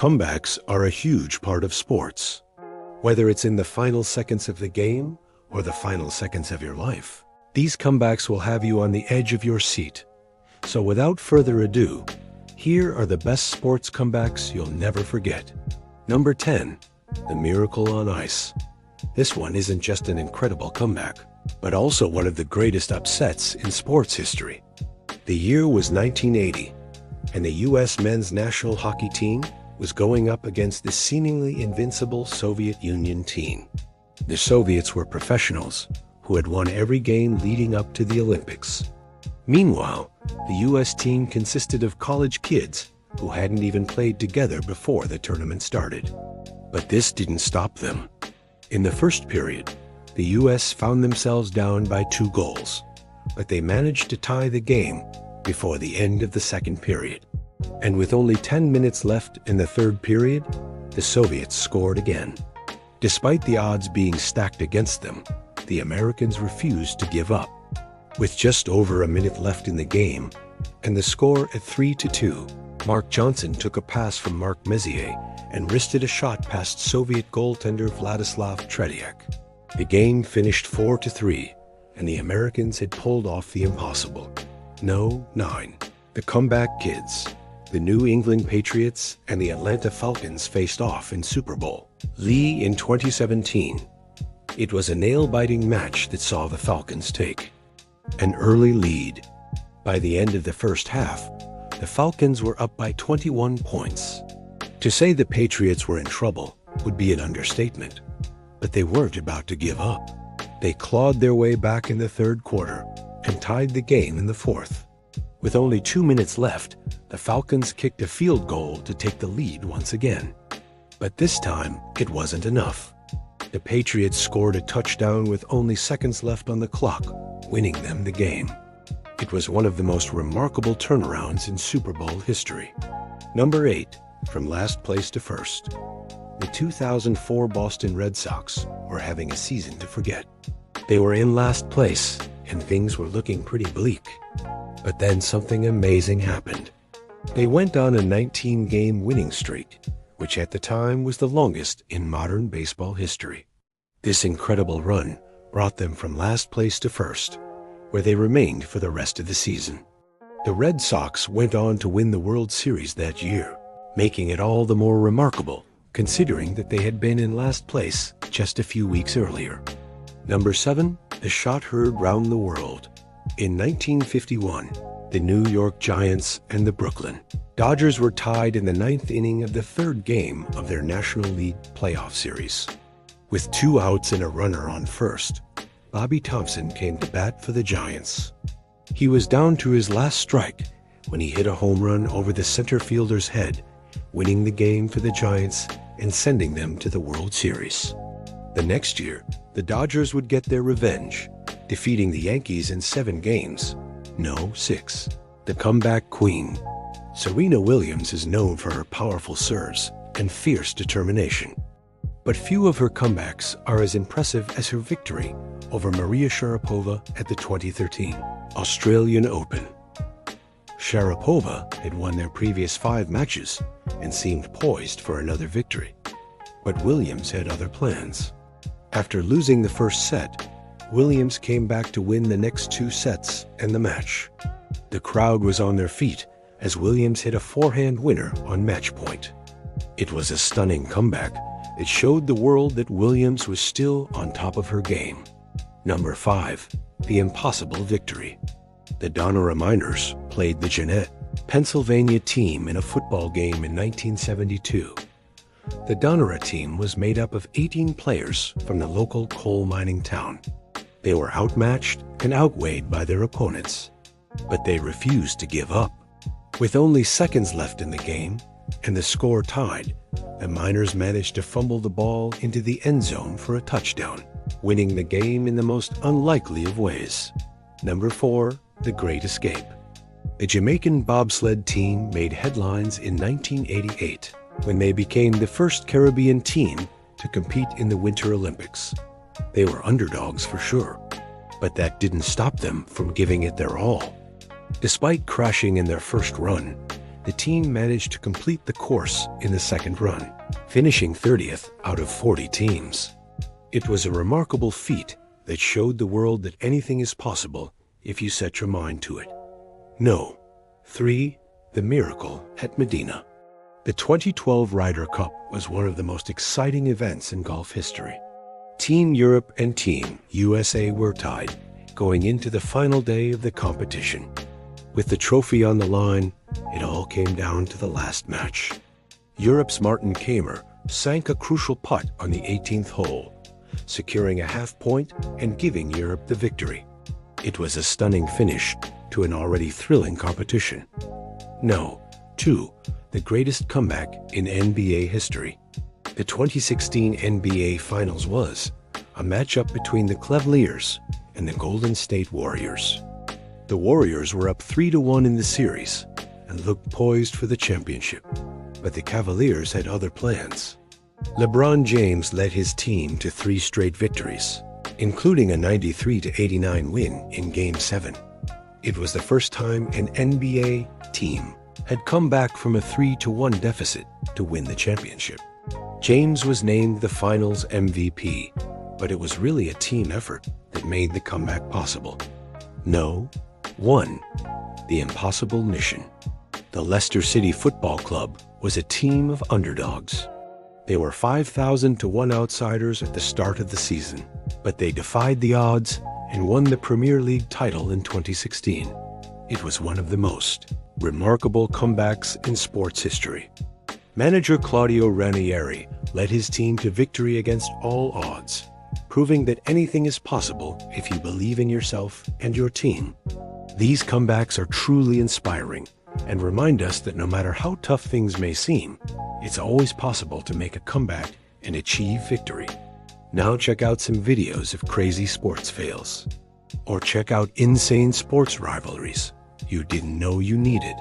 Comebacks are a huge part of sports. Whether it's in the final seconds of the game or the final seconds of your life, these comebacks will have you on the edge of your seat. So without further ado, here are the best sports comebacks you'll never forget. Number 10, the Miracle on Ice. This one isn't just an incredible comeback, but also one of the greatest upsets in sports history. The year was 1980, and the U.S. men's national hockey team was going up against the seemingly invincible Soviet Union team. The Soviets were professionals who had won every game leading up to the Olympics. Meanwhile, the U.S. team consisted of college kids who hadn't even played together before the tournament started. But this didn't stop them. In the first period, the U.S. found themselves down by 2 goals, but they managed to tie the game before the end of the second period. And with only 10 minutes left in the third period, the Soviets scored again. Despite the odds being stacked against them, the Americans refused to give up. With just over a minute left in the game, and the score at 3-2, Mark Johnson took a pass from Mark Messier and wristed a shot past Soviet goaltender Vladislav Tretiak. The game finished 4-3, and the Americans had pulled off the impossible. No, 9. The comeback kids, the New England Patriots and the Atlanta Falcons, faced off in Super Bowl Lee in 2017. It was a nail-biting match that saw the Falcons take an early lead. By the end of the first half, the Falcons were up by 21 points. To say the Patriots were in trouble would be an understatement, but they weren't about to give up. They clawed their way back in the third quarter and tied the game in the fourth. With only 2 minutes left, the Falcons kicked a field goal to take the lead once again. But this time, it wasn't enough. The Patriots scored a touchdown with only seconds left on the clock, winning them the game. It was one of the most remarkable turnarounds in Super Bowl history. Number 8, from last place to first. The 2004 Boston Red Sox were having a season to forget. They were in last place, and things were looking pretty bleak. But then something amazing happened. They went on a 19-game winning streak, which at the time was the longest in modern baseball history. This incredible run brought them from last place to first, where they remained for the rest of the season. The Red Sox went on to win the World Series that year, making it all the more remarkable, considering that they had been in last place just a few weeks earlier. Number 7, the shot heard round the world. In 1951, the New York Giants and the Brooklyn Dodgers were tied in the 9th inning of the 3rd game of their National League playoff series. With 2 outs and a runner on first, Bobby Thompson came to bat for the Giants. He was down to his last strike when he hit a home run over the center fielder's head, winning the game for the Giants and sending them to the World Series. The next year, the Dodgers would get their revenge, defeating the Yankees in 7 games. No, 6. The comeback queen. Serena Williams is known for her powerful serves and fierce determination. But few of her comebacks are as impressive as her victory over Maria Sharapova at the 2013 Australian Open. Sharapova had won their previous 5 matches and seemed poised for another victory. But Williams had other plans. After losing the first set, Williams came back to win the next 2 sets and the match. The crowd was on their feet as Williams hit a forehand winner on match point. It was a stunning comeback that showed the world that Williams was still on top of her game. Number 5, the impossible victory. The Donora Miners played the Jeannette, Pennsylvania team in a football game in 1972. The Donora team was made up of 18 players from the local coal mining town. They were outmatched and outweighed by their opponents, but they refused to give up. With only seconds left in the game and the score tied, the Miners managed to fumble the ball into the end zone for a touchdown, winning the game in the most unlikely of ways. Number 4, the Great Escape. The Jamaican bobsled team made headlines in 1988 when they became the first Caribbean team to compete in the Winter Olympics. They were underdogs for sure, but that didn't stop them from giving it their all. Despite crashing in their first run, the team managed to complete the course in the second run, finishing 30th out of 40 teams. It was a remarkable feat that showed the world that anything is possible if you set your mind to it. No. 3. The miracle at Medina. The 2012 Ryder Cup was one of the most exciting events in golf history. Team Europe and Team USA were tied going into the final day of the competition. With the trophy on the line, it all came down to the last match. Europe's Martin Kaymer sank a crucial putt on the 18th hole, securing a half point and giving Europe the victory. It was a stunning finish to an already thrilling competition. No. 2. The greatest comeback in NBA history. The 2016 NBA Finals was a matchup between the Cavaliers and the Golden State Warriors. The Warriors were up 3-1 in the series and looked poised for the championship, but the Cavaliers had other plans. LeBron James led his team to 3 straight victories, including a 93-89 win in Game 7. It was the first time an NBA team had come back from a 3-1 deficit to win the championship. James was named the Finals MVP, but it was really a team effort that made the comeback possible. No. 1. The impossible mission. The Leicester City Football Club was a team of underdogs. They were 5,000-1 outsiders at the start of the season, but they defied the odds and won the Premier League title in 2016. It was one of the most remarkable comebacks in sports history. Manager Claudio Ranieri led his team to victory against all odds, proving that anything is possible if you believe in yourself and your team. These comebacks are truly inspiring and remind us that no matter how tough things may seem, it's always possible to make a comeback and achieve victory. Now check out some videos of crazy sports fails, or check out insane sports rivalries you didn't know you needed.